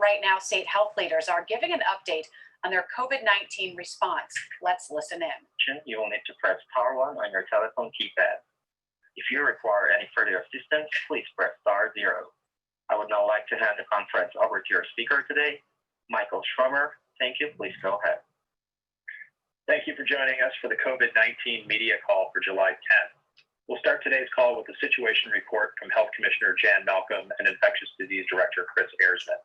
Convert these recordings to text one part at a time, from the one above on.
right now, state health leaders are giving an update on their COVID-19 response. Let's listen in. You will need to press power 1 on your telephone keypad. If you require any further assistance, please press *0. I would now like to hand the conference over to your speaker today, Michael Schromer. Thank you. Please go ahead. Thank you for joining us for the COVID-19 media call for July 10th. We'll start today's call with the situation report from Health Commissioner Jan Malcolm and Infectious Disease Director Chris Ersman.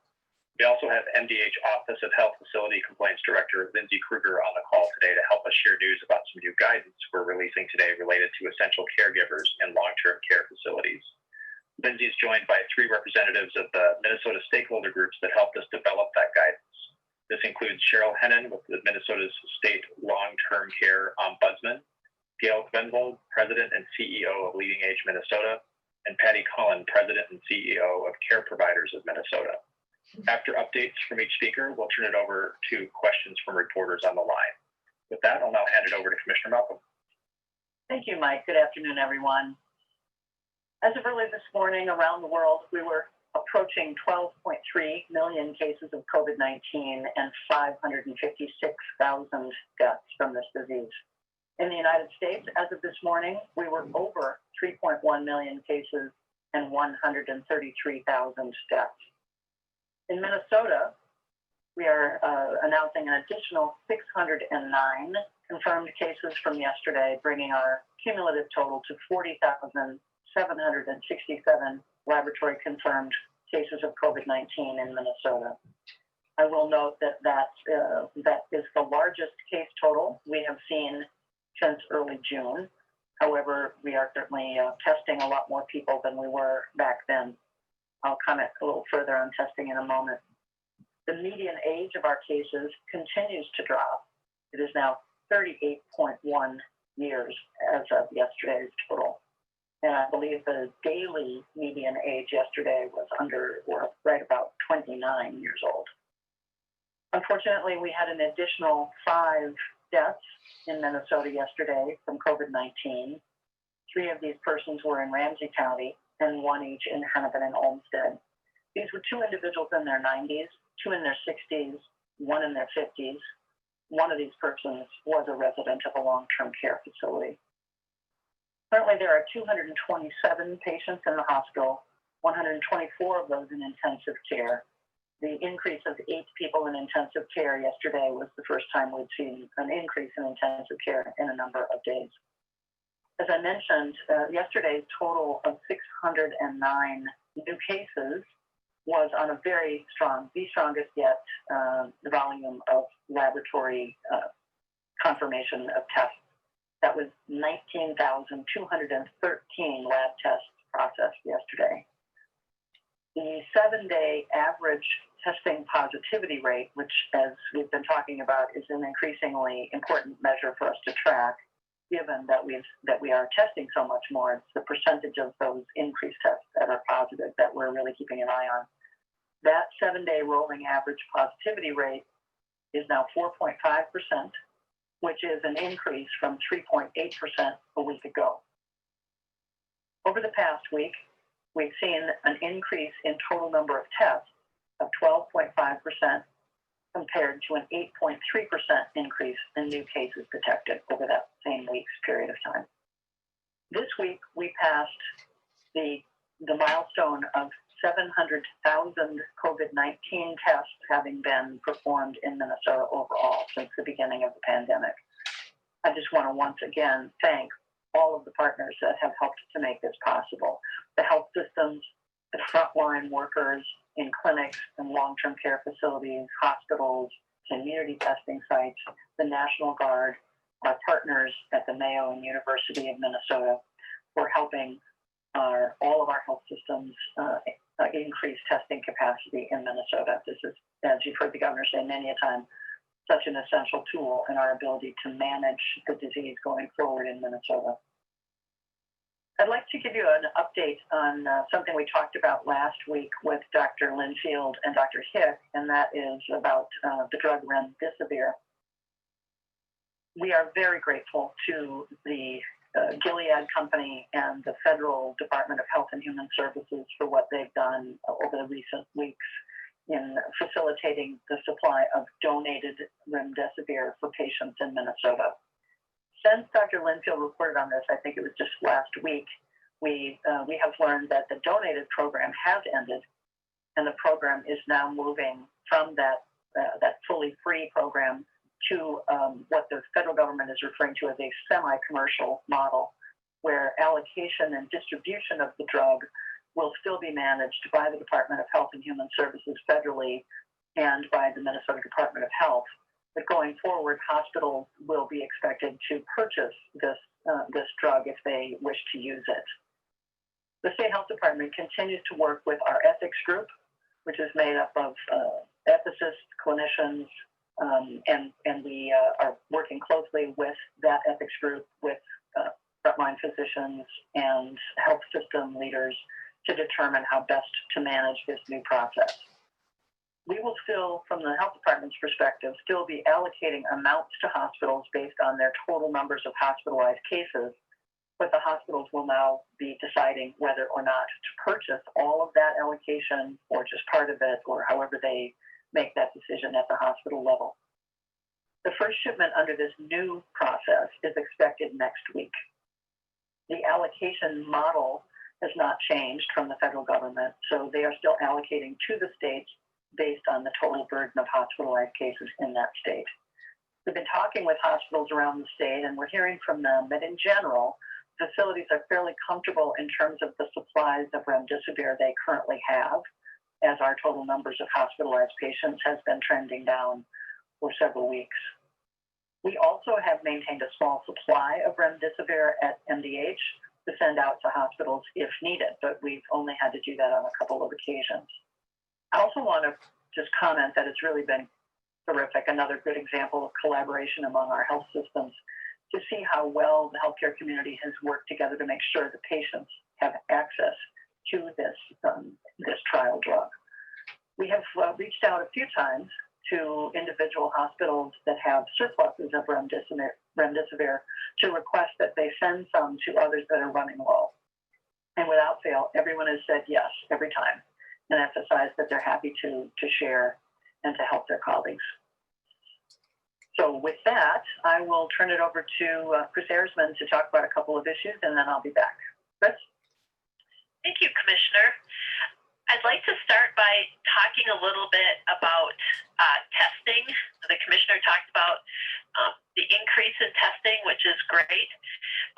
We also have MDH Office of Health Facility Complaints Director Lindsay Kruger on the call today to help us share news about some new guidance we're releasing today related to essential caregivers in long-term care facilities. Lindsay is joined by 3 representatives of the Minnesota stakeholder groups that helped us develop that guidance. This includes Cheryl Hennon with the Minnesota's State Long-Term Care Ombudsman, Gail Gvenvold, President and CEO of Leading Age Minnesota, and Patty Cullen, President and CEO of Care Providers of Minnesota. After updates from each speaker, we'll turn it over to questions from reporters on the line. With that, I'll now hand it over to Commissioner Malcolm. Thank you, Mike. Good afternoon, everyone. As of early this morning around the world, we were approaching 12.3 million cases of COVID-19 and 556,000 deaths from this disease. In the United States, as of this morning, we were over 3.1 million cases and 133,000 deaths. In Minnesota, we are announcing an additional 609 confirmed cases from yesterday, bringing our cumulative total to 40,767 laboratory confirmed cases of COVID-19 in Minnesota. I will note that is the largest case total we have seen since early June. However, we are certainly testing a lot more people than we were back then. I'll comment a little further on testing in a moment. The median age of our cases continues to drop. It is now 38.1 years as of yesterday's total. And I believe the daily median age yesterday was right about 29 years old. Unfortunately, we had an additional 5 deaths in Minnesota yesterday from COVID-19. 3 of these persons were in Ramsey County and 1 each in Hennepin and Olmsted. These were 2 individuals in their 90s, 2 in their 60s, 1 in their 50s. One of these persons was a resident of a long-term care facility. Currently, there are 227 patients in the hospital, 124 of those in intensive care. The increase of 8 people in intensive care yesterday was the first time we'd seen an increase in intensive care in a number of days. As I mentioned, yesterday's total of 609 new cases was on a very strong, the strongest yet, the volume of laboratory confirmation of tests. That was 19,213 lab tests processed yesterday. The 7-day average testing positivity rate, which, as we've been talking about, is an increasingly important measure for us to track, given that we are testing so much more. It's the percentage of those increased tests that are positive that we're really keeping an eye on. That 7-day rolling average positivity rate is now 4.5%, which is an increase from 3.8% a week ago. Over the past week, we've seen an increase in total number of tests of 12.5% compared to an 8.3% increase in new cases detected over that same week's period of time. This week, we passed the milestone of 700,000 COVID-19 tests having been performed in Minnesota overall since the beginning of the pandemic. I just want to once again thank all of the partners that have helped to make this possible. The health systems, the frontline workers in clinics and long-term care facilities, hospitals, community testing sites, the National Guard, our partners at the Mayo and University of Minnesota for helping all of our health systems increase testing capacity in Minnesota. This is, as you've heard the governor say many a time, such an essential tool in our ability to manage the disease going forward in Minnesota. I'd like to give you an update on something we talked about last week with Dr. Linfield and Dr. Hick, and that is about the drug remdesivir. We are very grateful to the Gilead Company and the Federal Department of Health and Human Services for what they've done over the recent weeks in facilitating the supply of donated remdesivir for patients in Minnesota. Since Dr. Linfield reported on this, I think it was just last week, we have learned that the donated program has ended, and the program is now moving from that fully free program to what the federal government is referring to as a semi-commercial model, where allocation and distribution of the drug will still be managed by the Department of Health and Human Services federally and by the Minnesota Department of Health. But going forward, hospitals will be expected to purchase this drug if they wish to use it. The State Health Department continues to work with our ethics group, which is made up of ethicists, clinicians, and we are working closely with that ethics group, with frontline physicians and health system leaders to determine how best to manage this new process. We will still, from the health department's perspective, still be allocating amounts to hospitals based on their total numbers of hospitalized cases, but the hospitals will now be deciding whether or not to purchase all of that allocation or just part of it, or however they make that decision at the hospital level. The first shipment under this new process is expected next week. The allocation model has not changed from the federal government, so they are still allocating to the states based on the total burden of hospitalized cases in that state. We've been talking with hospitals around the state, and we're hearing from them that in general, facilities are fairly comfortable in terms of the supplies of remdesivir they currently have, as our total numbers of hospitalized patients has been trending down for several weeks. We also have maintained a small supply of remdesivir at MDH to send out to hospitals if needed, but we've only had to do that on a couple of occasions. I also want to just comment that it's really been terrific, another good example of collaboration among our health systems, to see how well the healthcare community has worked together to make sure the patients have access to this trial drug. We have reached out a few times to individual hospitals that have surpluses of remdesivir to request that they send some to others that are running low. And without fail, everyone has said yes every time and emphasized that they're happy to share and to help their colleagues. So with that, I will turn it over to Chris Erzman to talk about a couple of issues, and then I'll be back. Chris? Thank you, Commissioner. I'd like to start by talking a little bit about testing. The Commissioner talked about the increase in testing, which is great.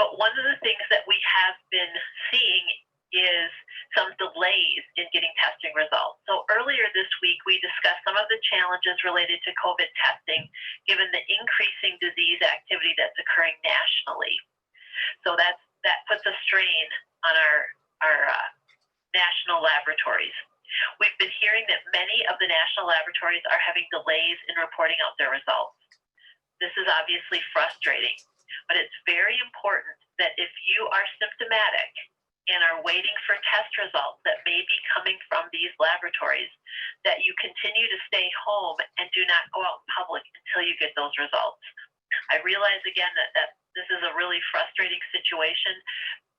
But one of the things that we have been seeing is some delays in getting testing results. So earlier this week, we discussed some of the challenges related to COVID testing, given the increasing disease activity that's occurring nationally. So that puts a strain on our national laboratories. We've been hearing that many of the national laboratories are having delays in reporting out their results. This is obviously frustrating, but it's very important that if you are symptomatic and are waiting for test results that may be coming from these laboratories, that you continue to stay home and do not go out in public until you get those results. I realize again that this is a really frustrating situation,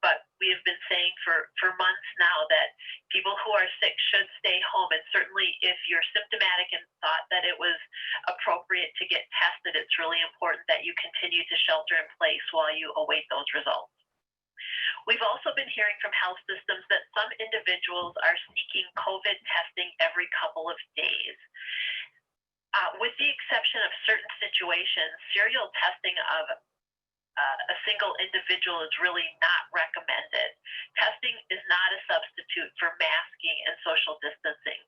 but we have been saying for months now that people who are sick should stay home. And certainly if you're symptomatic and thought that it was appropriate to get tested, it's really important that you continue to shelter in place while you await those results. We've also been hearing from health systems that some individuals are seeking COVID testing every couple of days. With the exception of certain situations, serial testing of a single individual is really not recommended. Testing is not a substitute for masking and social distancing.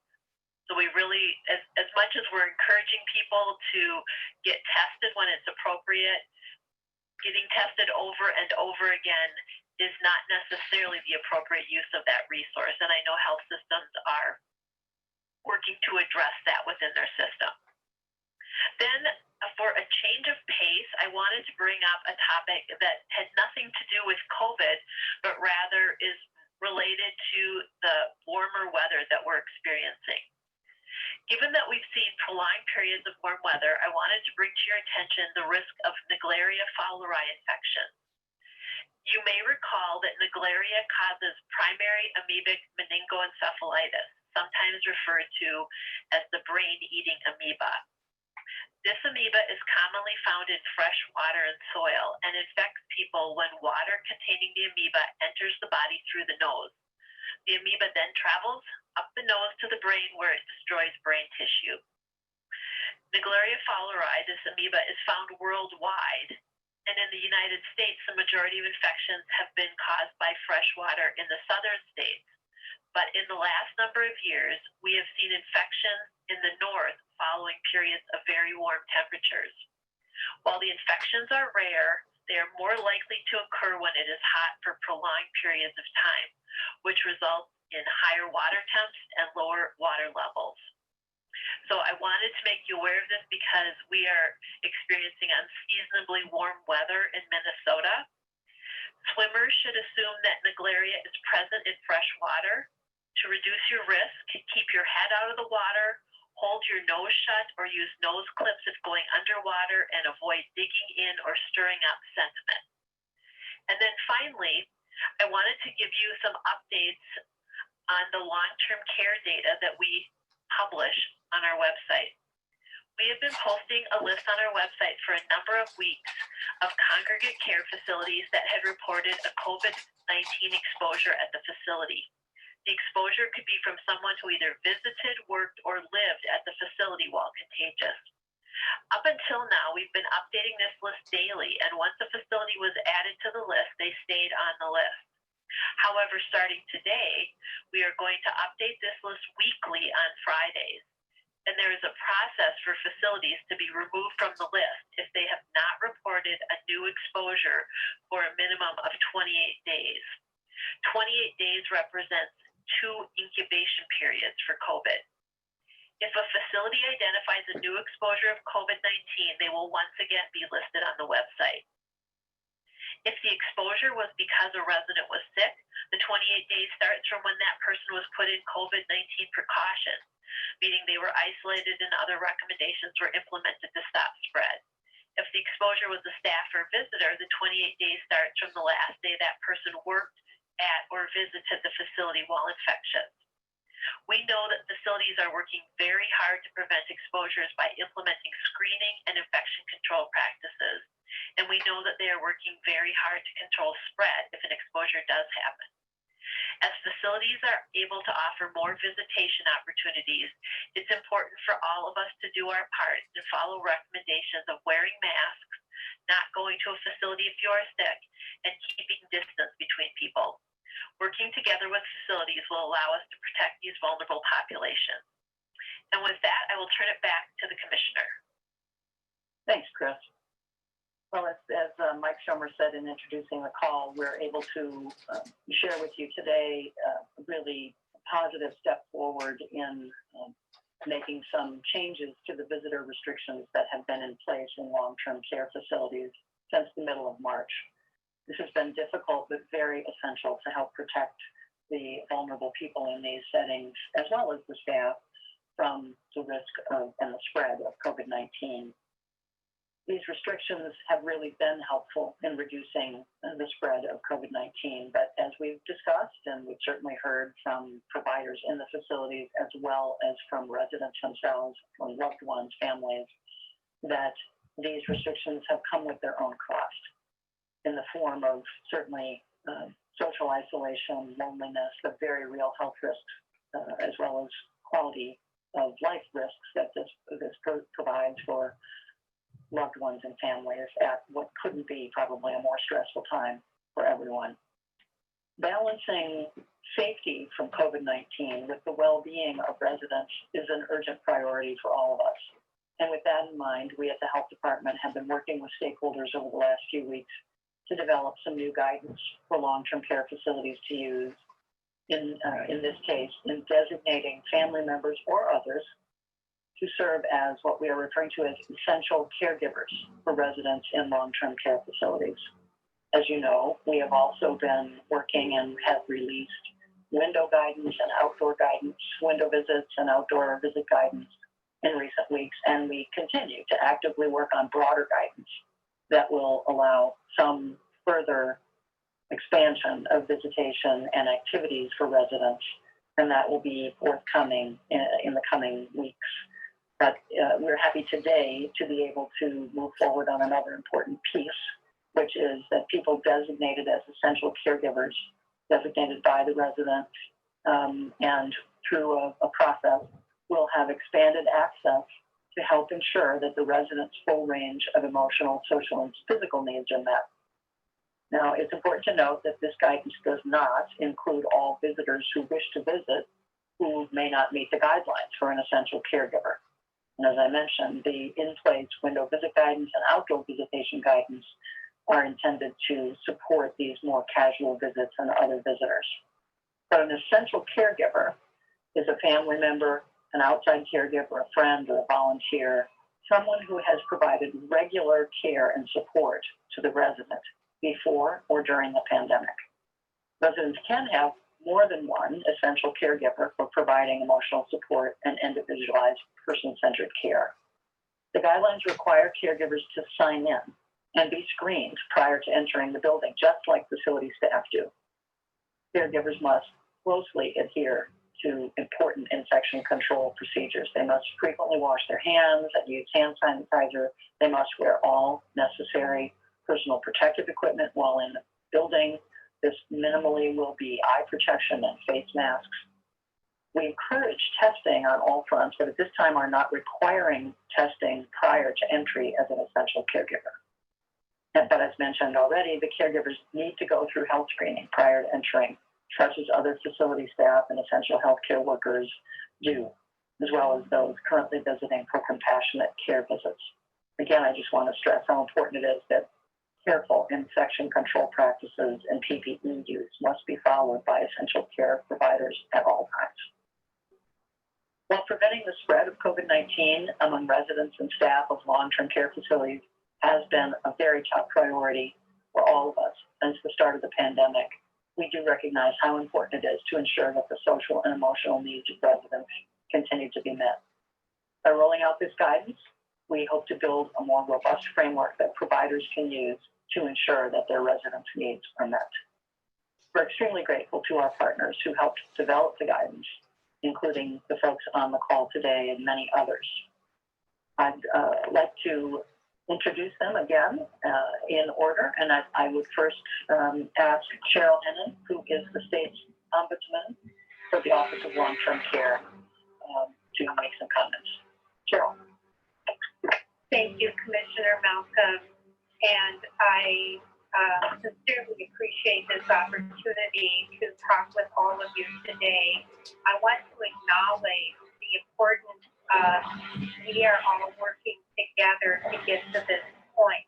So we really, as much as we're encouraging people to get tested when it's appropriate, getting tested over and over again is not necessarily the appropriate use of that resource. And I know health systems are working to address that within their system. Then for a change of pace, I wanted to bring up a topic that had nothing to do with COVID, but rather is related to the warmer weather that we're experiencing. Given that we've seen prolonged periods of warm weather, I wanted to bring to your attention the risk of Naegleria fowleri infection. You may recall that Naegleria causes primary amoebic meningoencephalitis. sometimes referred to as the brain-eating amoeba. This amoeba is commonly found in fresh water and soil and infects people when water containing the amoeba enters the body through the nose. The amoeba then travels up the nose to the brain where it destroys brain tissue. Naegleria fowleri, this amoeba, is found worldwide, and in the United States, the majority of infections have been caused by fresh water in the southern states. But in the last number of years, we have seen infections in the north following periods of very warm temperatures. While the infections are rare, they are more likely to occur when it is hot for prolonged periods of time, which results in higher water temps and lower water levels. So I wanted to make you aware of this because we are experiencing unseasonably warm weather in Minnesota. Swimmers should assume that Naegleria is present in fresh water. To reduce your risk, keep your head out of the water, hold your nose shut, or use nose clips if going underwater, and avoid digging in or stirring up sediment. And then finally, I wanted to give you some updates on the long-term care data that we publish on our website. We have been posting a list on our website for a number of weeks of congregate care facilities that had reported a COVID-19 exposure at the facility. The exposure could be from someone who either visited, worked, or lived at the facility while contagious. Up until now, we've been updating this list daily, and once a facility was added to the list, they stayed on the list. However, starting today, we are going to update this list weekly on Fridays. And there is a process for facilities to be removed from the list if they have not reported a new exposure for a minimum of 28 days. 28 days represents 2 incubation periods for COVID. If a facility identifies a new exposure of COVID-19, they will once again be listed on the website. If the exposure was because a resident was sick, the 28 days starts from when that person was put in COVID-19 precautions, meaning they were isolated and other recommendations were implemented to stop spread. If the exposure was a staff or visitor, the 28 days starts from the last day that person worked at or visited the facility while infectious. We know that facilities are working very hard to prevent exposures by implementing screening and infection control practices, and we know that they are working very hard to control spread if an exposure does happen. As facilities are able to offer more visitation opportunities, it's important for all of us to do our part and follow recommendations of wearing masks, not going to a facility if you are sick, and keeping distance between people. Working together with facilities will allow us to protect these vulnerable populations. And with that, I will turn it back to the Commissioner. Thanks, Chris. Well, as Mike Schomer said in introducing the call, we're able to share with you today a really positive step forward in making some changes to the visitor restrictions that have been in place in long-term care facilities since the middle of March. This has been difficult, but very essential to help protect the vulnerable people in these settings, as well as the staff, from the risk of and the spread of COVID-19. These restrictions have really been helpful in reducing the spread of COVID-19, but as we've discussed, and we've certainly heard from providers in the facilities, as well as from residents themselves, from loved ones, families, that these restrictions have come with their own cost in the form of certainly social isolation, loneliness, the very real health risks, as well as quality of life risks that this provides for loved ones and families at what couldn't be probably a more stressful time for everyone. Balancing safety from COVID-19 with the well-being of residents is an urgent priority for all of us. And with that in mind, we at the Health Department have been working with stakeholders over the last few weeks to develop some new guidance for long-term care facilities to use in this case, in designating family members or others to serve as what we are referring to as essential caregivers for residents in long-term care facilities. As you know, we have also been working and have released window guidance and outdoor guidance, window visits and outdoor visit guidance in recent weeks, and we continue to actively work on broader guidance that will allow some further expansion of visitation and activities for residents and that will be forthcoming in the coming weeks. But we're happy today to be able to move forward on another important piece, which is that people designated as essential caregivers, designated by the resident, and through a process, will have expanded access to help ensure that the residents' full range of emotional, social, and physical needs are met. Now, it's important to note that this guidance does not include all visitors who wish to visit who may not meet the guidelines for an essential caregiver. And as I mentioned, the in-place window visit guidance and outdoor visitation guidance are intended to support these more casual visits and other visitors. But an essential caregiver is a family member, an outside caregiver, a friend, or a volunteer, someone who has provided regular care and support to the resident before or during the pandemic. Residents can have more than one essential caregiver for providing emotional support and individualized person-centered care. The guidelines require caregivers to sign in and be screened prior to entering the building, just like facility staff do. Caregivers must closely adhere to important infection control procedures. They must frequently wash their hands and use hand sanitizer. They must wear all necessary personal protective equipment while in the building. This minimally will be eye protection and face masks. We encourage testing on all fronts, but at this time are not requiring testing prior to entry as an essential caregiver. But as mentioned already, the caregivers need to go through health screening prior to entering, such as other facility staff and essential healthcare workers do, as well as those currently visiting for compassionate care visits. Again, I just want to stress how important it is that careful infection control practices and PPE use must be followed by essential care providers at all times. While preventing the spread of COVID-19 among residents and staff of long-term care facilities has been a very top priority for all of us since the start of the pandemic, we do recognize how important it is to ensure that the social and emotional needs of residents continue to be met. By rolling out this guidance, we hope to build a more robust framework that providers can use to ensure that their residents' needs are met. We're extremely grateful to our partners who helped develop the guidance, including the folks on the call today and many others. I'd like to introduce them again in order, and I would first ask Cheryl Hennon, who is the state's ombudsman for the Office of Long-Term Care, to make some comments. Cheryl. Thank you, Commissioner Malcolm, and I sincerely appreciate this opportunity to talk with all of you today. I want to acknowledge the importance of we are all working together to get to this point.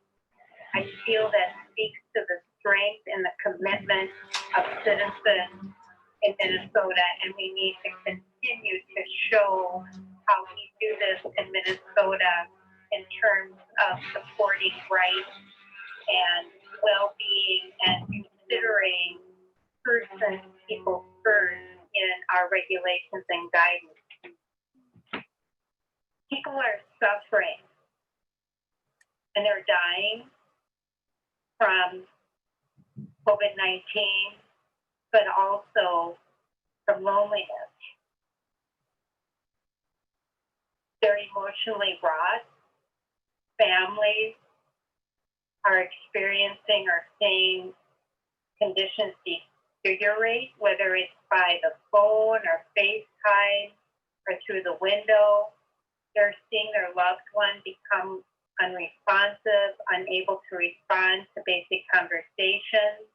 I feel that speaks to the strength and the commitment of citizens in Minnesota, and we need to continue to show how we do this in Minnesota in terms of supporting rights and well-being and considering people first in our regulations and guidance. People are suffering and they're dying from COVID-19, but also from loneliness. They're emotionally wrought. Families are experiencing or seeing conditions deteriorate, whether it's by the phone or FaceTime or through the window. They're seeing their loved one become unresponsive, unable to respond to basic conversations.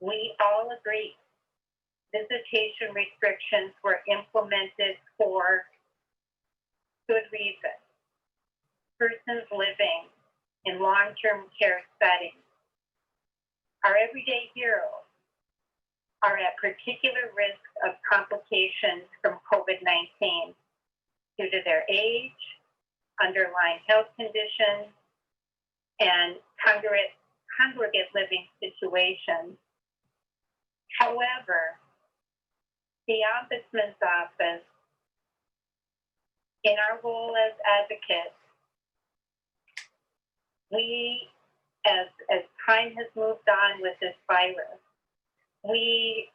We all agree visitation restrictions were implemented for good reason. Persons living in long-term care settings, our everyday heroes, are at particular risk of complications from COVID-19 due to their age, underlying health conditions, and congregate living situations. However, the Ombudsman's Office, in our role as advocates, we, as time has moved on with this virus, we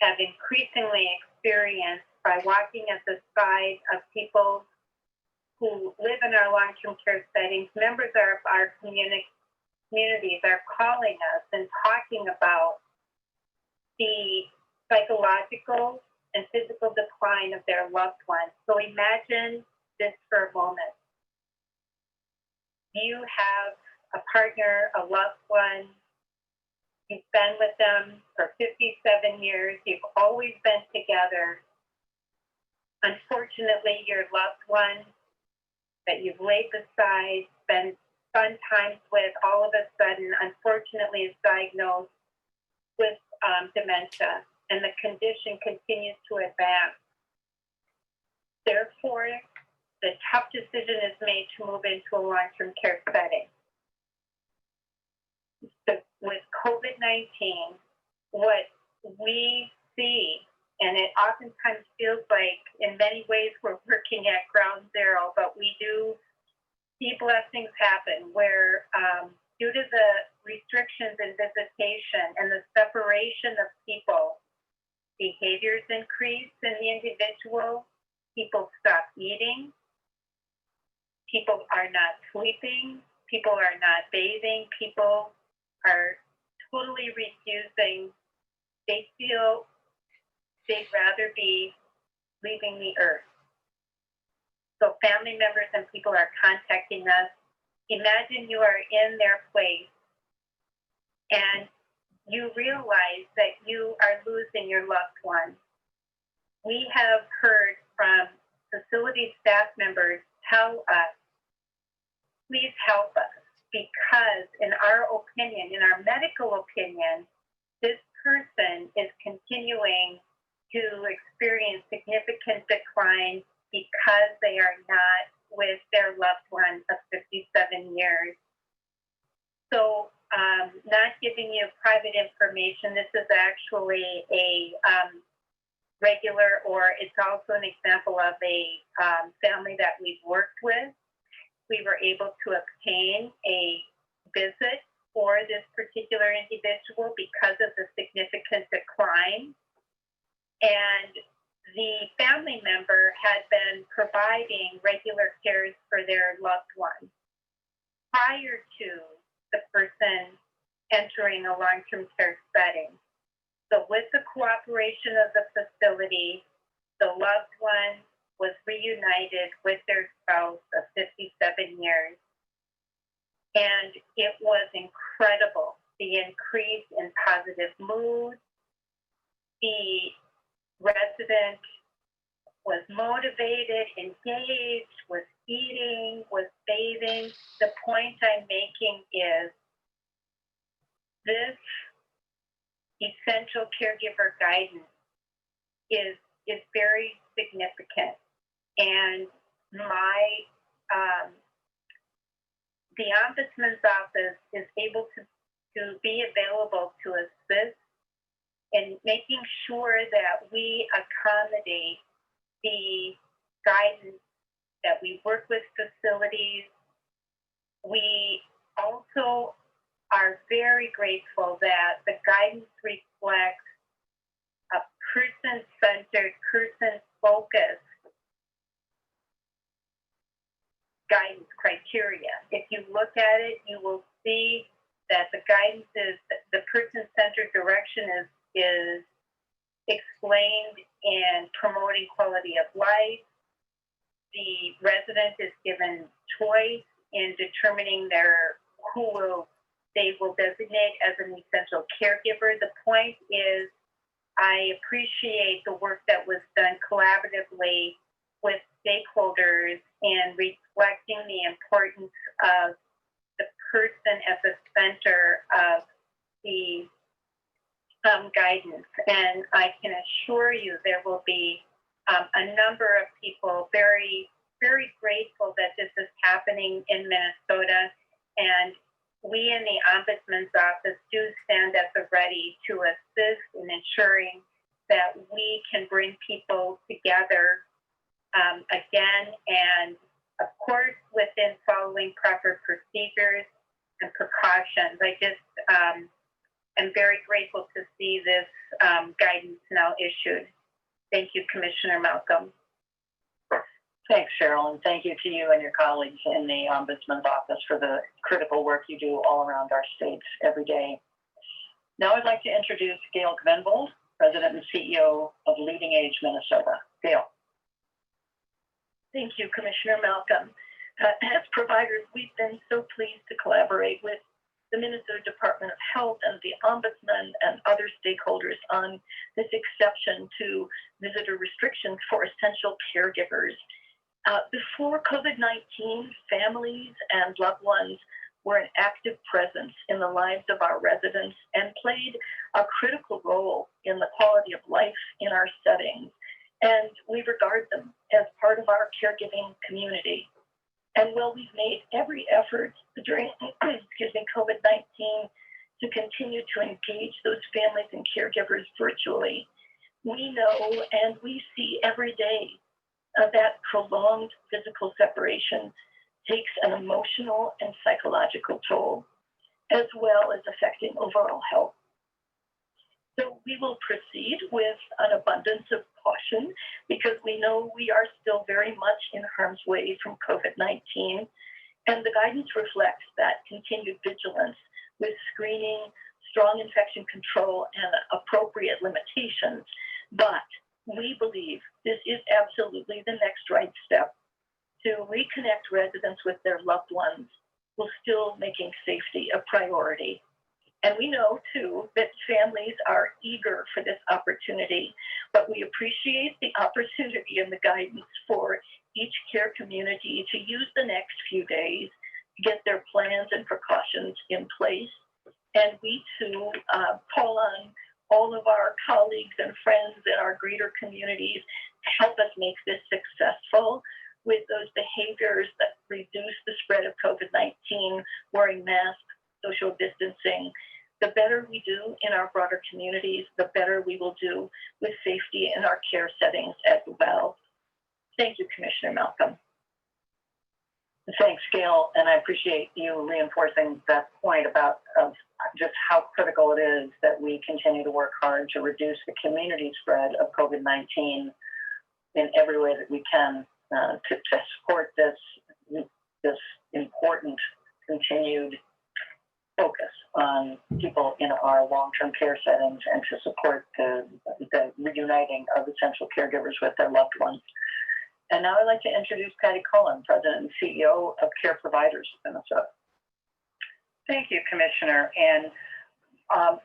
have increasingly experienced by walking at the side of people who live in our long-term care settings. Members of our communities are calling us and talking about the psychological and physical decline of their loved ones. So imagine this for a moment. You have a partner, a loved one, you've been with them for 57 years, you've always been together. Unfortunately, your loved one that you've laid beside, spent fun times with, all of a sudden, unfortunately, is diagnosed with dementia, and the condition continues to advance. Therefore, the tough decision is made to move into a long-term care setting. So with COVID-19, what we see, and it oftentimes feels like in many ways we're working at ground zero, but we do see blessings happen where due to the restrictions in visitation and the separation of people, behaviors increase in the individual, people stop eating, people are not sleeping, people are not bathing, people are totally refusing. They feel they'd rather be leaving the earth. So family members and people are contacting us. Imagine you are in their place and you realize that you are losing your loved one. We have heard from facility staff members tell us, please help us, because in our opinion, in our medical opinion, this person is continuing to experience significant decline because they are not with their loved one of 57 years. So not giving you private information, this is actually a regular, or it's also an example of a family that we've worked with. We were able to obtain a visit for this particular individual because of the significant decline. And the family member had been providing regular cares for their loved one prior to the person entering a long-term care setting. So with the cooperation of the facility, the loved one was reunited with their spouse of 57 years. And it was incredible, the increase in positive mood. The resident was motivated, engaged, was eating, was bathing. The point I'm making is this essential caregiver guidance is very significant. And the Ombudsman's Office is able to be available to assist in making sure that we accommodate the guidance, that we work with facilities. We also are very grateful that the guidance reflects a person-centered, person-focused guidance criteria. If you look at it, you will see that the guidance is, the person-centered direction is explained in promoting quality of life. The resident is given choice in determining who they will designate as an essential caregiver. The point is, I appreciate the work that was done collaboratively with stakeholders in reflecting the importance of the person at the center of the guidance. And I can assure you there will be a number of people very, very grateful that this is happening in Minnesota. And we in the Ombudsman's Office do stand at the ready to assist in ensuring that we can bring people together again, and of course within following proper procedures and precautions. I just am very grateful to see this guidance now issued. Thank you, Commissioner Malcolm. Thanks, Cheryl, and thank you to you and your colleagues in the Ombudsman's Office for the critical work you do all around our states every day. Now I'd like to introduce Gail Gvenvold, President and CEO of Leading Age Minnesota. Gail. Thank you, Commissioner Malcolm. As providers, we've been so pleased to collaborate with the Minnesota Department of Health and the Ombudsman and other stakeholders on this exception to visitor restrictions for essential caregivers. Before COVID-19, families and loved ones were an active presence in the lives of our residents and played a critical role in the quality of life in our settings. And we regard them as part of our caregiving community. And while we've made every effort during COVID-19 to continue to engage those families and caregivers virtually, we know and we see every day that prolonged physical separation takes an emotional and psychological toll, as well as affecting overall health. So we will proceed with an abundance of caution because we know we are still very much in harm's way from COVID-19, and the guidance reflects that continued vigilance with screening, strong infection control, and appropriate limitations. But we believe this is absolutely the next right step to reconnect residents with their loved ones while still making safety a priority. And we know, too, that families are eager for this opportunity, but we appreciate the opportunity and the guidance for each care community to use the next few days to get their plans and precautions in place. And we, too, call on all of our colleagues and friends in our greater communities to help us make this successful with those behaviors that reduce the spread of COVID-19, wearing masks, social distancing. The better we do in our broader communities, the better we will do with safety in our care settings as well. Thank you, Commissioner Malcolm. Thanks, Gail, and I appreciate you reinforcing that point about just how critical it is that we continue to work hard to reduce the community spread of COVID-19 in every way that we can to support this important continued focus on people in our long-term care settings and to support the reuniting of essential caregivers with their loved ones. And now I'd like to introduce Patty Cullen, President and CEO of Care Providers of Minnesota. Thank you, Commissioner. And I'm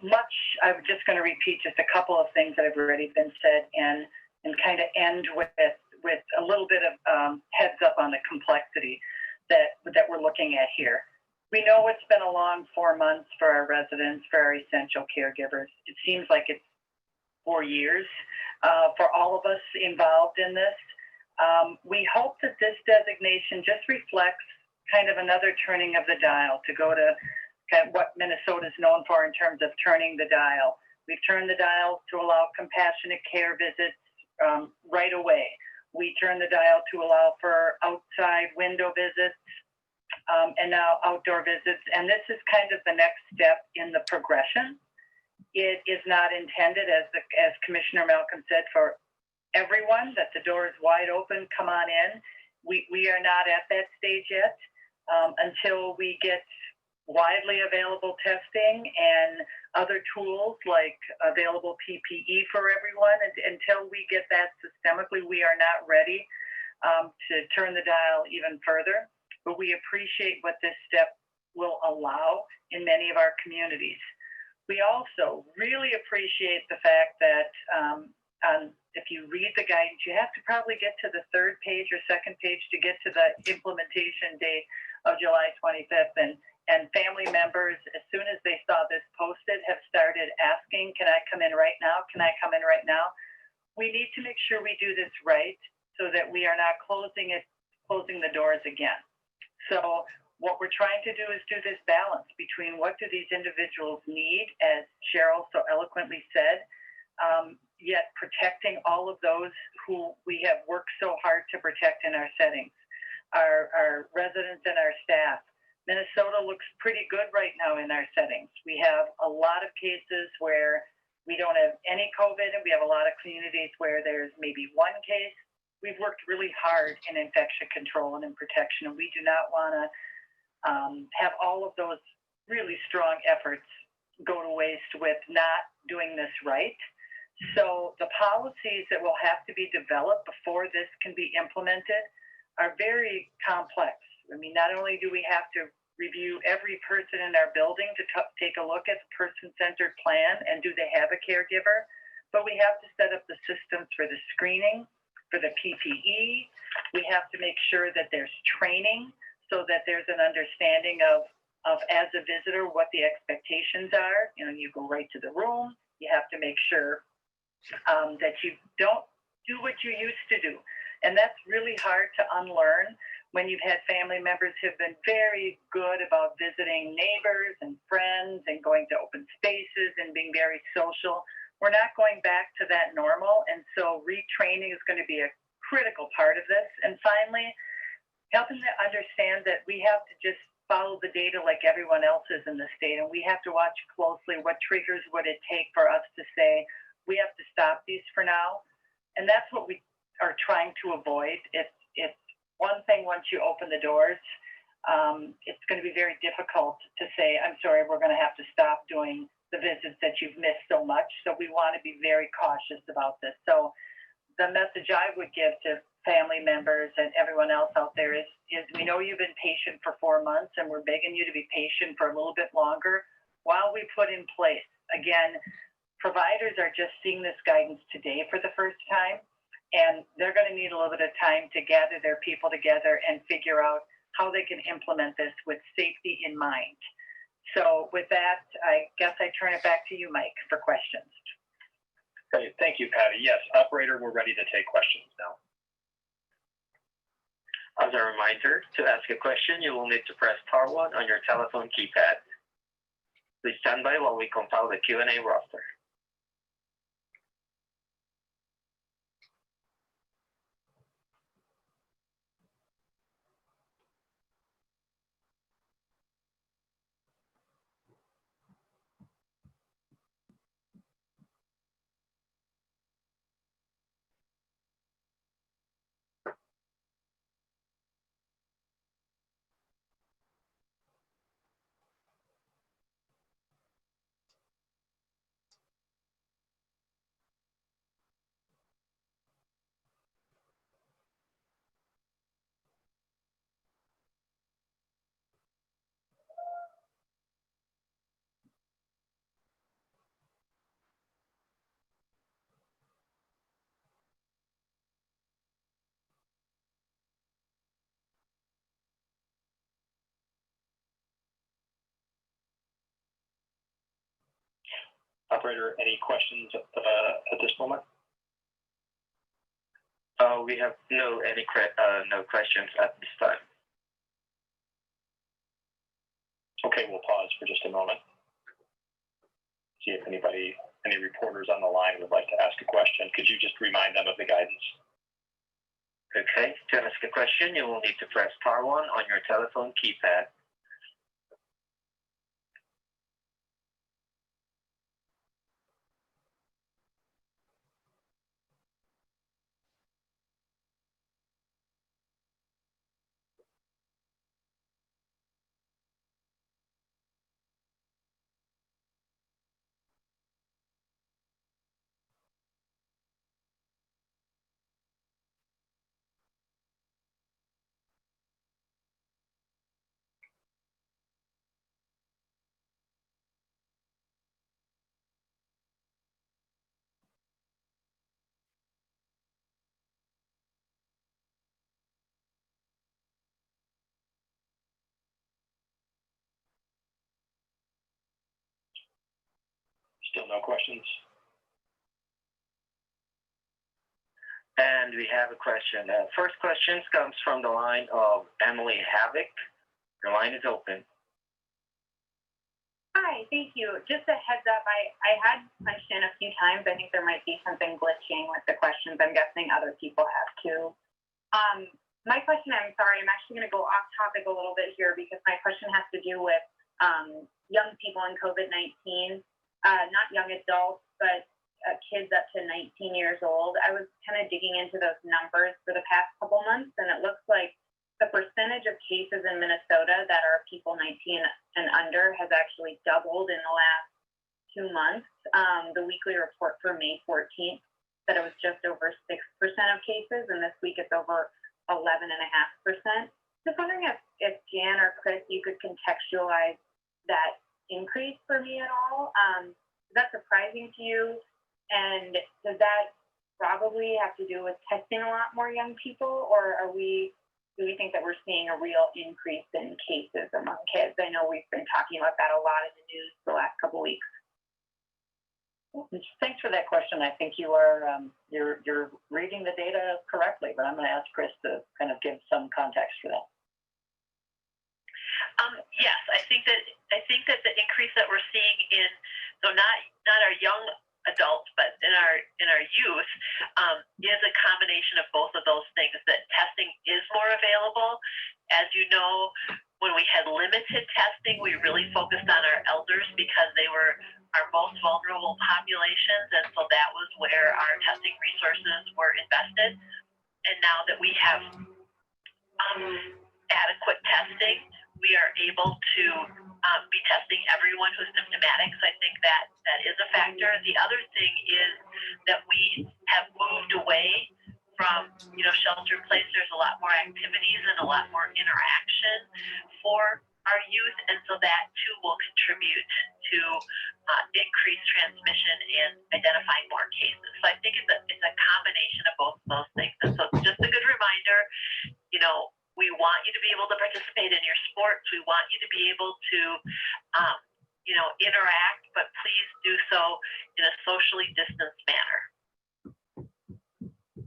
just going to repeat just a couple of things that have already been said and kind of end with a little bit of heads up on the complexity that we're looking at here. We know it's been a long 4 months for our residents, for our essential caregivers. It seems like it's 4 years for all of us involved in this. We hope that this designation just reflects kind of another turning of the dial to go to kind of what Minnesota is known for in terms of turning the dial. We've turned the dial to allow compassionate care visits right away. We turned the dial to allow for outside window visits and now outdoor visits. And this is kind of the next step in the progression. It is not intended, as Commissioner Malcolm said, for everyone, that the door is wide open, come on in. We are not at that stage yet until we get widely available testing and other tools like available PPE for everyone. And until we get that systemically, we are not ready to turn the dial even further. But we appreciate what this step will allow in many of our communities. We also really appreciate the fact that if you read the guidance, you have to probably get to the third page or second page to get to the implementation date of July 25th. And family members, as soon as they saw this posted, have started asking, can I come in right now? Can I come in right now? We need to make sure we do this right so that we are not closing the doors again. So what we're trying to do is do this balance between what do these individuals need, as Cheryl so eloquently said, yet protecting all of those who we have worked so hard to protect in our settings, our residents and our staff. Minnesota looks pretty good right now in our settings. We have a lot of cases where we don't have any COVID, and we have a lot of communities where there's maybe one case. We've worked really hard in infection control and in protection, and we do not want to have all of those really strong efforts go to waste with not doing this right. So the policies that will have to be developed before this can be implemented are very complex. I mean, not only do we have to review every person in our building to take a look at the person-centered plan and do they have a caregiver, but we have to set up the systems for the screening, for the PPE. We have to make sure that there's training so that there's an understanding of as a visitor what the expectations are. You know, you go right to the room. You have to make sure that you don't do what you used to do. And that's really hard to unlearn when you've had family members who've been very good about visiting neighbors and friends and going to open spaces and being very social. We're not going back to that normal. And so retraining is going to be a critical part of this. And finally, helping them understand that we have to just follow the data like everyone else is in the state. And we have to watch closely what triggers would it take for us to say, we have to stop these for now. And that's what we are trying to avoid. It's one thing once you open the doors, it's going to be very difficult to say, I'm sorry, we're going to have to stop doing the visits that you've missed so much. So we want to be very cautious about this. So the message I would give to family members and everyone else out there is we know you've been patient for 4 months, and we're begging you to be patient for a little bit longer while we put in place. Again, providers are just seeing this guidance today for the first time, and they're going to need a little bit of time to gather their people together and figure out how they can implement this with safety in mind. So with that, I guess I turn it back to you, Mike, for questions. Great. Thank you, Patty. Yes, operator, we're ready to take questions now. As a reminder, to ask a question, you will need to press star 1 on your telephone keypad. Please stand by while we compile the Q&A roster. Operator, any questions at this moment? We have no questions at this time. Okay, we'll pause for just a moment. See if any reporters on the line would like to ask a question. Could you just remind them of the guidance? Okay, to ask a question, you will need to press star 1 on your telephone keypad. Still no questions? And we have a question. First question comes from the line of Emily Havoc. Your line is open. Hi, thank you. Just a heads up, I had punched in a few times. I think there might be something glitching with the questions. I'm guessing other people have too. My question, I'm sorry, I'm actually going to go off topic a little bit here because my question has to do with young people in COVID-19, not young adults, but kids up to 19 years old. I was kind of digging into those numbers for the past couple months, and it looks like the percentage of cases in Minnesota that are people 19 and under has actually doubled in the last 2 months. The weekly report for May 14th said it was just over 6% of cases, and this week it's over 11.5%. Just wondering if Jan or Chris, you could contextualize that increase for me at all. Is that surprising to you? And does that probably have to do with testing a lot more young people, or do we think that we're seeing a real increase in cases among kids? I know we've been talking about that a lot in the news the last couple of weeks. Thanks for that question. I think you are you're reading the data correctly, but I'm going to ask Chris to kind of give some context for that. Yes, I think that the increase that we're seeing in not our young adults, but in our youth, is a combination of both of those things. That testing is more available. As you know, when we had limited testing, we really focused on our elders because they were our most vulnerable populations, and so that was where our testing resources were invested. And now that we have adequate testing, we are able to be testing everyone who's symptomatic. So I think that is a factor. The other thing is that we have moved away from, shelter in place. There's a lot more activities and a lot more interaction for our youth. And so that too will contribute to increased transmission and identifying more cases. So I think it's a combination of both of those things. And so it's just a good reminder, we want you to be able to participate in your sports. We want you to be able to, interact, but please do so in a socially distanced manner.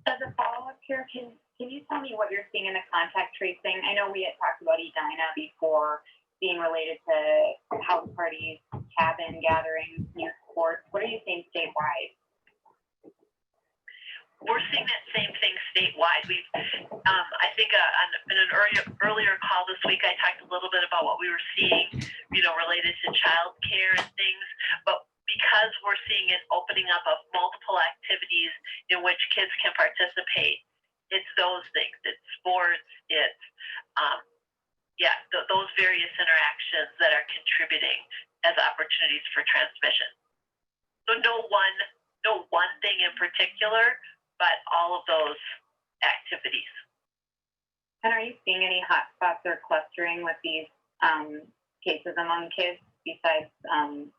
As a follow-up here, can you tell me what you're seeing in the contact tracing? I know we had talked about Edina before being related to house parties, cabin gatherings, youth sports. What are you seeing statewide? We're seeing that same thing statewide. We've, I think, in an earlier call this week, I talked a little bit about what we were seeing, related to child care and things. But because we're seeing an opening up of multiple activities in which kids can participate, it's those things. It's sports. It's those various interactions that are contributing as opportunities for transmission. So no one thing in particular, but all of those activities. And are you seeing any hotspots or clustering with these cases among kids besides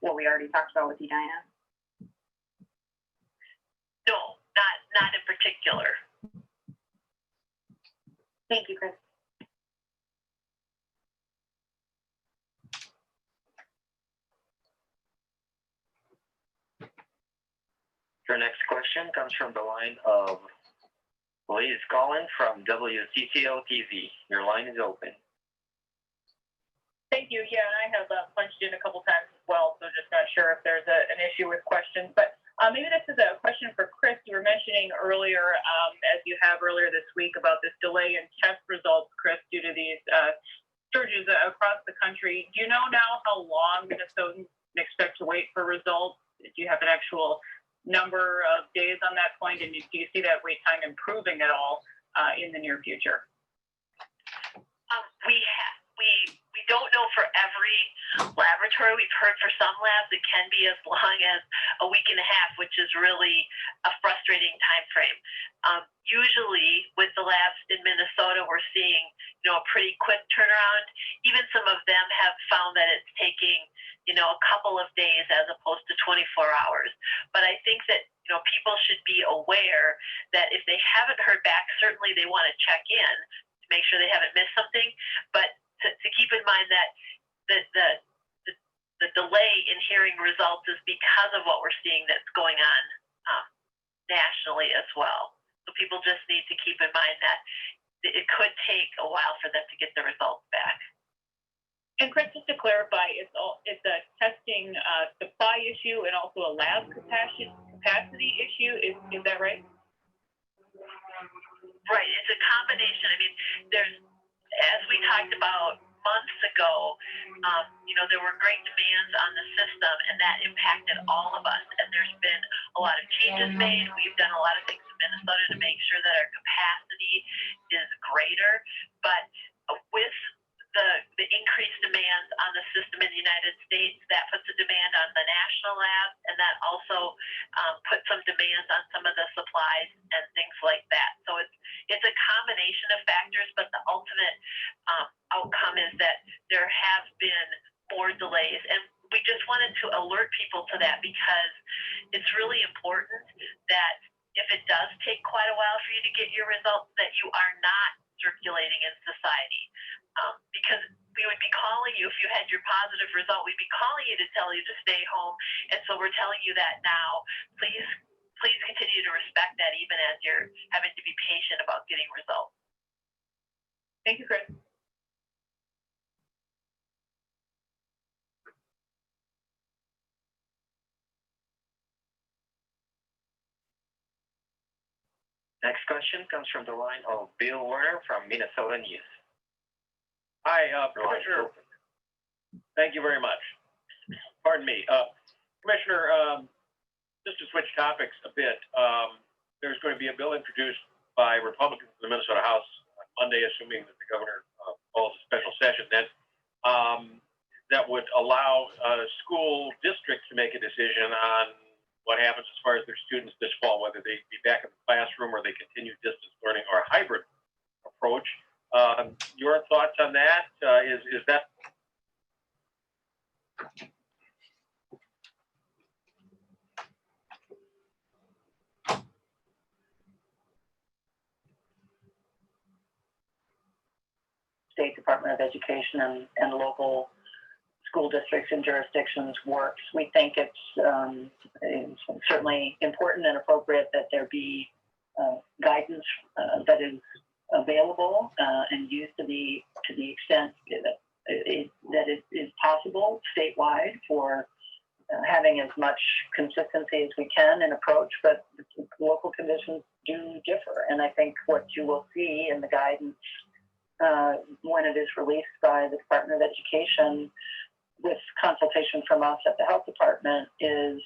what we already talked about with Edina? No, not in particular. Thank you, Chris. Your next question comes from the line of Liz Collin from WCCO TV. Your line is open. Thank you. Yeah, and I have punched in a couple times as well, so just not sure if there's an issue with questions. But maybe this is a question for Chris. You were mentioning earlier, as you have earlier this week, about this delay in test results, Chris, due to these surges across the country. Do you know now how long Minnesotans expect to wait for results? Do you have an actual number of days on that point, and do you see that wait time improving at all in the near future? We don't know for every laboratory. We've heard for some labs it can be as long as a week and a half, which is really a frustrating time frame. Usually with the labs in Minnesota, we're seeing a pretty quick turnaround. Even some of them have found that it's taking a couple of days as opposed to 24 hours. But I think that people should be aware that if they haven't heard back, certainly they want to check in to make sure they haven't missed something. But to keep in mind that the delay in hearing results is because of what we're seeing that's going on nationally as well. So people just need to keep in mind that it could take a while for them to get the results back. And Chris, just to clarify, it's a testing supply issue and also a lab capacity issue. Is that right? Right, it's a combination. I mean, there's, as we talked about months ago, there were great demands on the system, and that impacted all of us. And there's been a lot of changes made. We've done a lot of things in Minnesota to make sure that our capacity is greater. But with the increased demands on the system in the United States, that puts a demand on the national labs, and that also puts some demands on some of the supplies and things like that. So it's a combination of factors, but the ultimate outcome is that there have been more delays, and we just wanted to alert people to that, because it's really important that if it does take quite a while for you to get your results, that you are not circulating in society. Because we would be calling you if you had your positive result. We'd be calling you to tell you to stay home, and so we're telling you that now. Please continue to respect that, even as you're having to be patient about getting results. Thank you, Chris. Next question comes from the line of Bill Warner from Minnesota News. Hi, Your line is Commissioner. open. Thank you very much. Pardon me. Commissioner, just to switch topics a bit, there's going to be a bill introduced by Republicans in the Minnesota House on Monday, assuming that the governor calls a special session then, that would allow school districts to make a decision on what happens as far as their students this fall, whether they be back in the classroom or they continue distance learning or a hybrid approach. Your thoughts on that? Is that? State Department of Education and local school districts and jurisdictions works. We think it's certainly important and appropriate that there be guidance that is available and used to the extent that it is possible statewide for having as much consistency as we can in approach, but local conditions do differ. And I think what you will see in the guidance when it is released by the Department of Education with consultation from us at the Health Department is,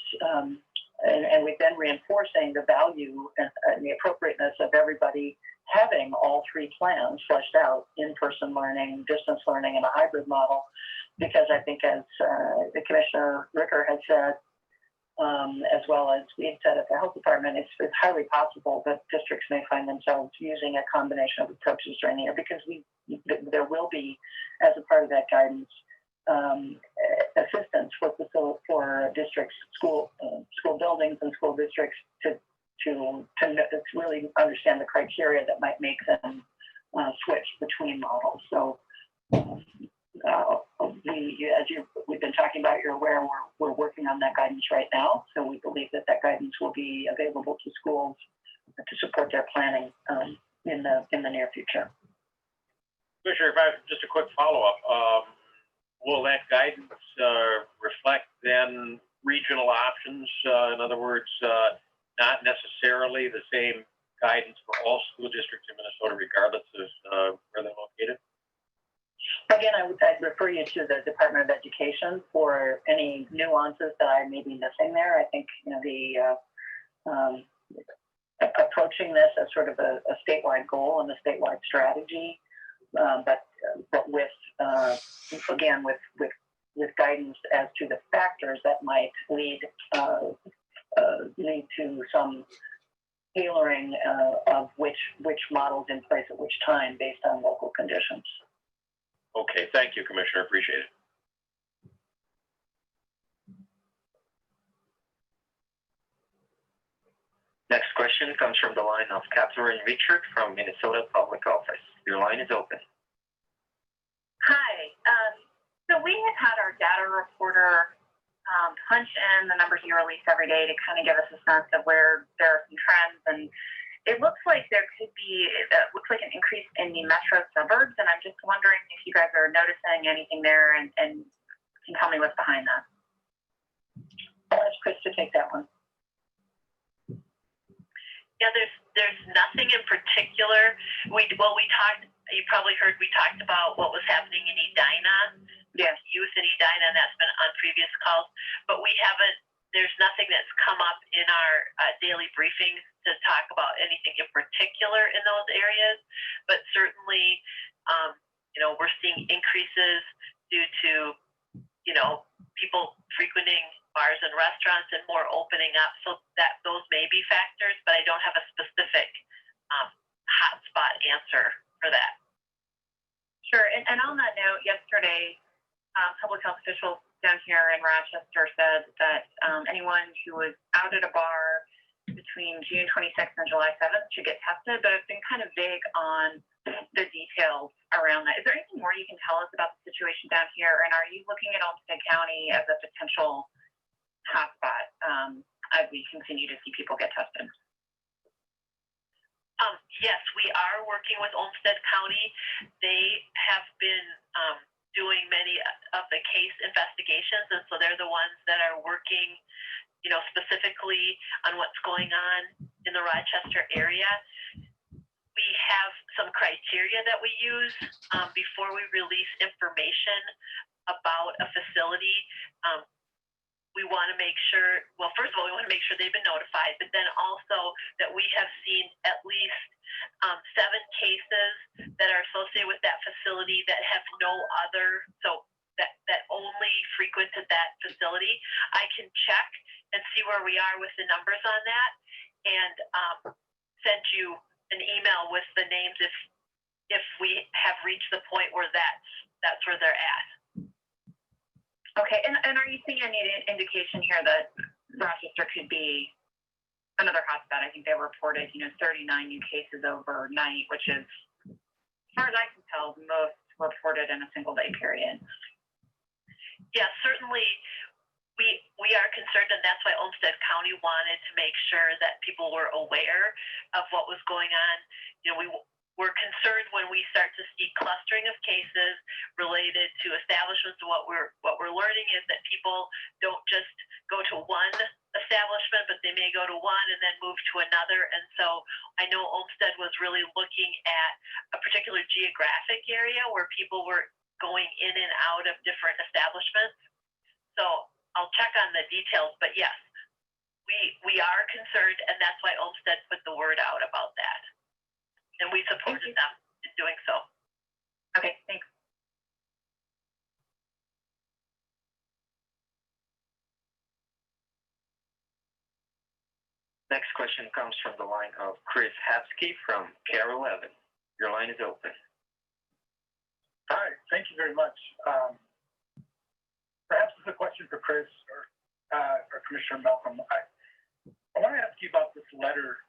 and we've been reinforcing the value and the appropriateness of everybody having all three plans fleshed out: in-person learning, distance learning, and a hybrid model. Because I think, as the Commissioner Ricker has said, as well as we had said at the Health Department, it's highly possible that districts may find themselves using a combination of approaches during the year, because there will be, as a part of that guidance, assistance for districts, school buildings and school districts to really understand the criteria that might make them switch between models. So we've been talking about, you're aware, we're working on that guidance right now. So we believe that guidance will be available to schools to support their planning in the near future. Commissioner, just a quick follow-up. Will that guidance reflect then regional options? In other words, not necessarily the same guidance for all school districts in Minnesota, regardless of where they're located? Again, I'd refer you to the Department of Education for any nuances that I may be missing there. I think approaching this as sort of a statewide goal and a statewide strategy, but with again with guidance as to the factors that might lead to some tailoring of which models in place at which time based on local conditions. Okay, thank you, Commissioner. Appreciate it. Next question comes from the line of Catherine Richard from Minnesota Public Office. Your line is open. Hi. So we had our data reporter punch in the numbers you release every day to kind of give us a sense of where there are some trends, and it looks like there could be an increase in the metro suburbs, and I'm just wondering if you guys are noticing anything there, and can tell me what's behind that. I'll ask Chris to take that one. Yeah, There's nothing in particular. You probably heard we talked about what was happening in Edina. Yes. Youth in Edina, and that's been on previous calls. But there's nothing that's come up in our daily briefings to talk about anything in particular in those areas. But certainly, we're seeing increases due to, people frequenting bars and restaurants and more opening up. So that those may be factors, but I don't have a specific hotspot answer for that. Sure. And on that note, yesterday, public health officials down here in Rochester said that anyone who was out at a bar between June 26th and July 7th should get tested, but it's been kind of vague on the details around that. Is there anything more you can tell us about the situation down here? And are you looking at Olmsted County as a potential hotspot as we continue to see people get tested? Yes, we are working with Olmsted County. They have been doing many of the case investigations, and so they're the ones that are working, specifically on what's going on in the Rochester area. We have some criteria that we use before we release information about a facility. We want to make sure, well, first of all, we want to make sure they've been notified, but then also that we have seen at least 7 cases that are associated with that facility that have no other, so that only frequented that facility. I can check and see where we are with the numbers on that and send you an email with the names if we have reached the point where that's where they're at. Okay, and are you seeing any indication here that Rochester could be another hotspot? I think they reported, 39 new cases overnight, which is, as far as I can tell, the most reported in a single day period. Yeah, certainly we are concerned, and that's why Olmsted County wanted to make sure that people were aware of what was going on. We're concerned when we start to see clustering of cases related to establishments. What we're learning is that people don't just go to one establishment, but they may go to one and then move to another. And so I know Olmsted was really looking at a particular geographic area where people were going in and out of different establishments. So I'll check on the details, but yes, we are concerned, and that's why Olmsted put the word out about that. And we supported them in doing so. Okay, thanks. Next question comes from the line of Chris Hapsky from Care 11. Your line is open. Hi, thank you very much. Perhaps this is a question for Chris or Commissioner Malcolm. I want to ask you about this letter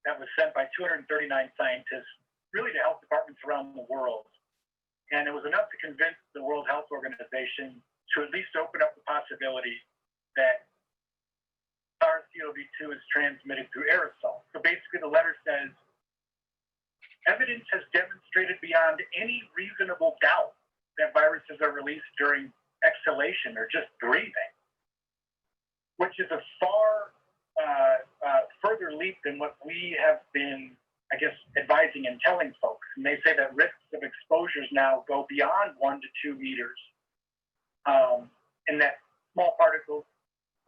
that was sent by 239 scientists, really to health departments around the world. And it was enough to convince the World Health Organization to at least open up the possibility that SARS-CoV-2 is transmitted through aerosol. So basically the letter says, evidence has demonstrated beyond any reasonable doubt that viruses are released during exhalation or just breathing, which is a far further leap than what we have been, I guess, advising and telling folks. And they say that risks of exposures now go beyond 1 to 2 meters, and that small particles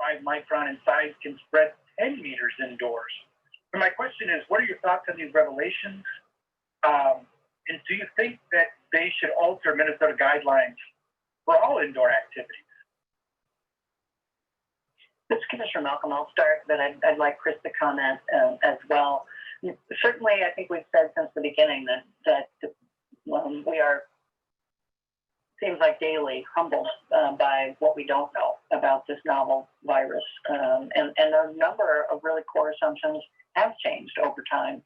5 micron in size can spread 10 meters indoors. And my question is, what are your thoughts on these revelations? And do you think that they should alter Minnesota guidelines for all indoor activities? This is Commissioner Malcolm. I'll start, but I'd like Chris to comment as well. Certainly, I think we've said since the beginning that we are, seems like daily, humbled by what we don't know about this novel virus. And a number of really core assumptions have changed over time.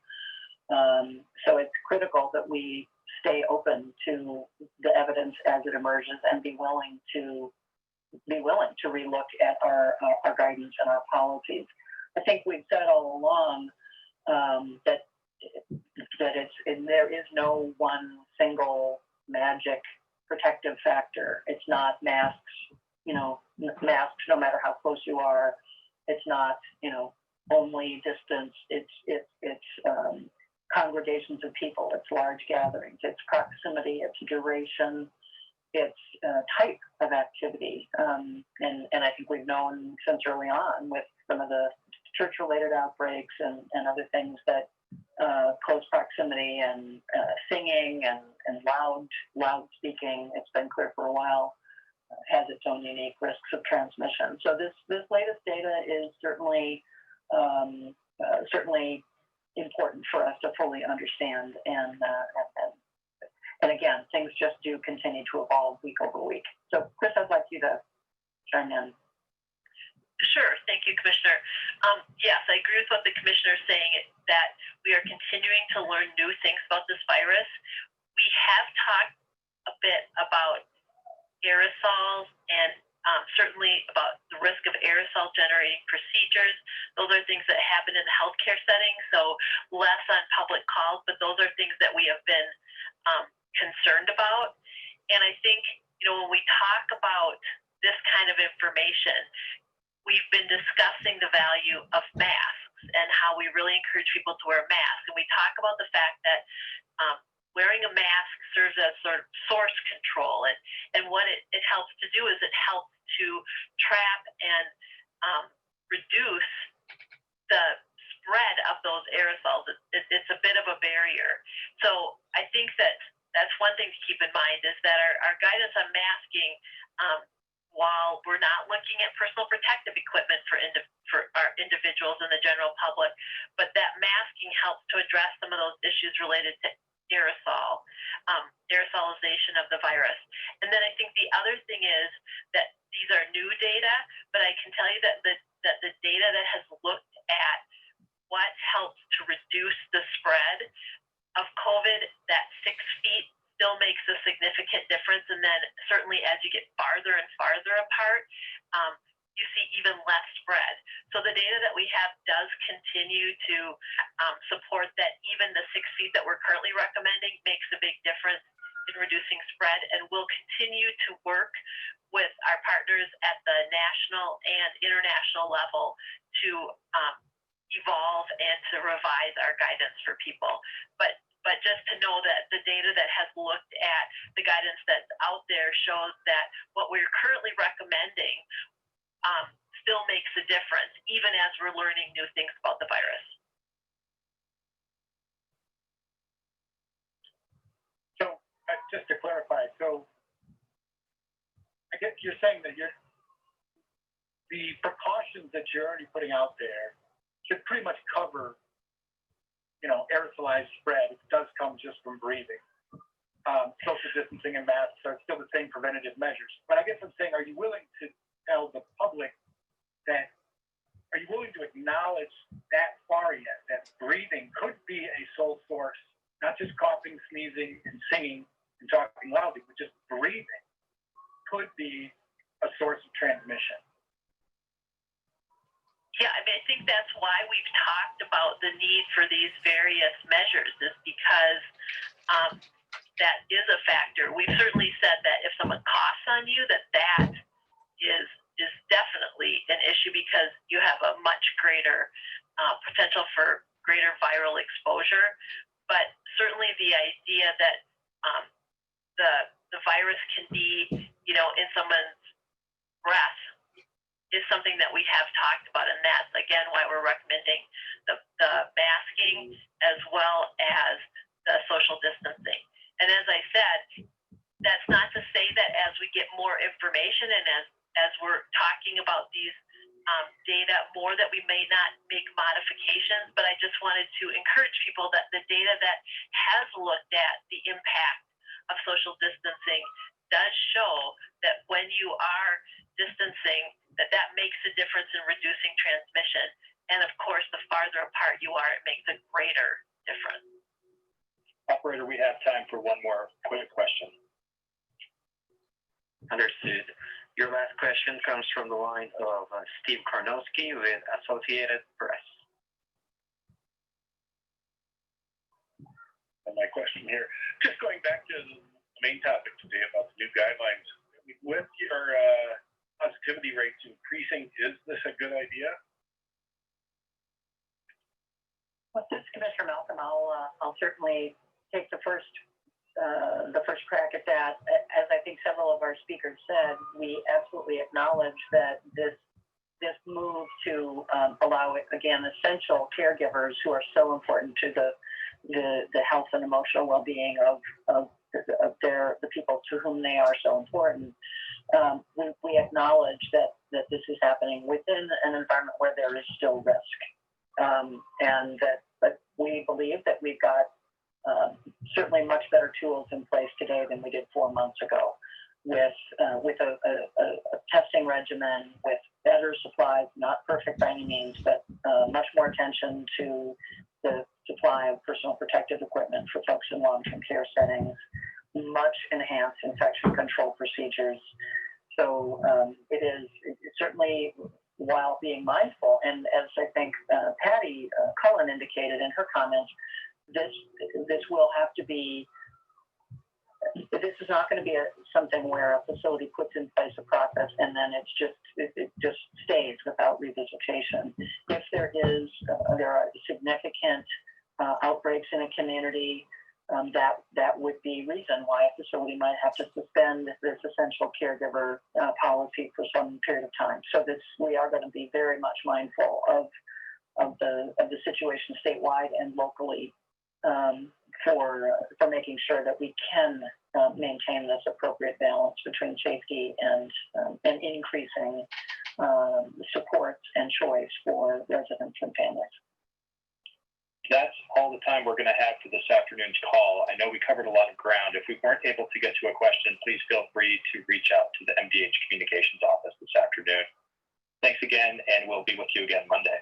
So it's critical that we stay open to the evidence as it emerges and be willing to relook at our guidance and our policies. I think we've said all along that there is no one single magic protective factor. It's not masks, masks no matter how close you are. It's not, only distance, it's congregations of people, it's large gatherings, it's proximity, it's duration, it's type of activity. And I think we've known since early on with some of the church-related outbreaks and other things that close proximity and singing and loud speaking, it's been clear for a while, has its own unique risks of transmission. So this latest data is certainly important for us to fully understand. And again, things just do continue to evolve week over week. So Chris, I'd like you to chime in. Sure. Thank you, Commissioner. Yes, I agree with what the Commissioner is saying, that we are continuing to learn new things about this virus. We have talked a bit about aerosols and certainly about the risk of aerosol generating procedures. Those are things that happen in the healthcare setting, so less on public calls, but those are things that we have been concerned about. And I think, when we talk about this kind of information, we've been discussing the value of masks and how we really encourage people to wear masks. And we talk about the fact that wearing a mask serves as sort of source control. And what it helps to do is it helps to trap and reduce the spread of those aerosols. It's a bit of a barrier. So I think that's one thing to keep in mind, is that our guidance on masking, while we're not looking at personal protective equipment for our individuals and the general public, but that masking helps to address some of those issues related to aerosolization of the virus. And then I think the other thing is that these are new data, but I can tell you that the data that has looked at what helps to reduce the spread of COVID, that 6 feet still makes a significant difference. And then certainly as you get farther and farther apart, you see even less spread. So the data that we have does continue to support that even the 6 feet that we're currently recommending makes a big difference in reducing spread. And we'll continue to work with our partners at the national and international level to evolve and to revise our guidance for people. But just to know that the data that has looked at the guidance that's out there shows that what we're currently recommending still makes a difference, even as we're learning new things about the virus. So just to clarify, so I guess you're saying that the precautions that you're already putting out there should pretty much cover, aerosolized spread. It does come just from breathing. Social distancing and masks are still the same preventative measures. But I guess I'm saying, are you willing to tell the public are you willing to acknowledge that far yet, that breathing could be a sole source, not just coughing, sneezing, and singing and talking loudly, but just breathing could be a source of transmission? Yeah, I think that's why we've talked about the need for these various measures, is because that is a factor. We've certainly said that if someone coughs on you, that is definitely an issue, because you have a much greater potential for greater viral exposure. But certainly the idea that the virus can be, in someone's breath is something that we have talked about, and that's again why we're recommending the masking as well as the social distancing. And as I said, that's not to say that as we get more information and as we're talking about these data more, that we may not make modifications, but I just wanted to encourage people that the data that has looked at the impact of social distancing does show that when you are distancing, that makes a difference in reducing transmission. And of course, the farther apart you are, it makes a greater difference. Operator, we have time for one more quick question. Understood. Your last question comes from the line of Steve Karnowski with Associated Press. And my question here, just going back to the main topic today about the new guidelines, with your positivity rates increasing, is this a good idea? Commissioner Malcolm, I'll certainly take the first crack at that. As I think several of our speakers said, we absolutely acknowledge that this move to allow, again, essential caregivers who are so important to the health and emotional well-being of the people to whom they are so important. We acknowledge that this is happening within an environment where there is still risk, and but we believe that we've got certainly much better tools in place today than we did 4 months ago, with a testing regimen, with better supplies, not perfect by any means, but much more attention to the supply of personal protective equipment for folks in long-term care settings, much enhanced infection control procedures. So it's certainly, while being mindful, and as I think Patty Cullen indicated in her comments, this will have to be. This is not going to be something where a facility puts in place a process and then it just stays without revisitation. If there are significant outbreaks in a community, that would be reason why a facility might have to suspend this essential caregiver policy for some period of time. So we are going to be very much mindful of the situation statewide and locally, for making sure that we can maintain this appropriate balance between safety and increasing support and choice for residents and families. That's all the time we're going to have for this afternoon's call. I know we covered a lot of ground. If we weren't able to get to a question, please feel free to reach out to the MDH Communications office this afternoon. Thanks again, and we'll be with you again Monday.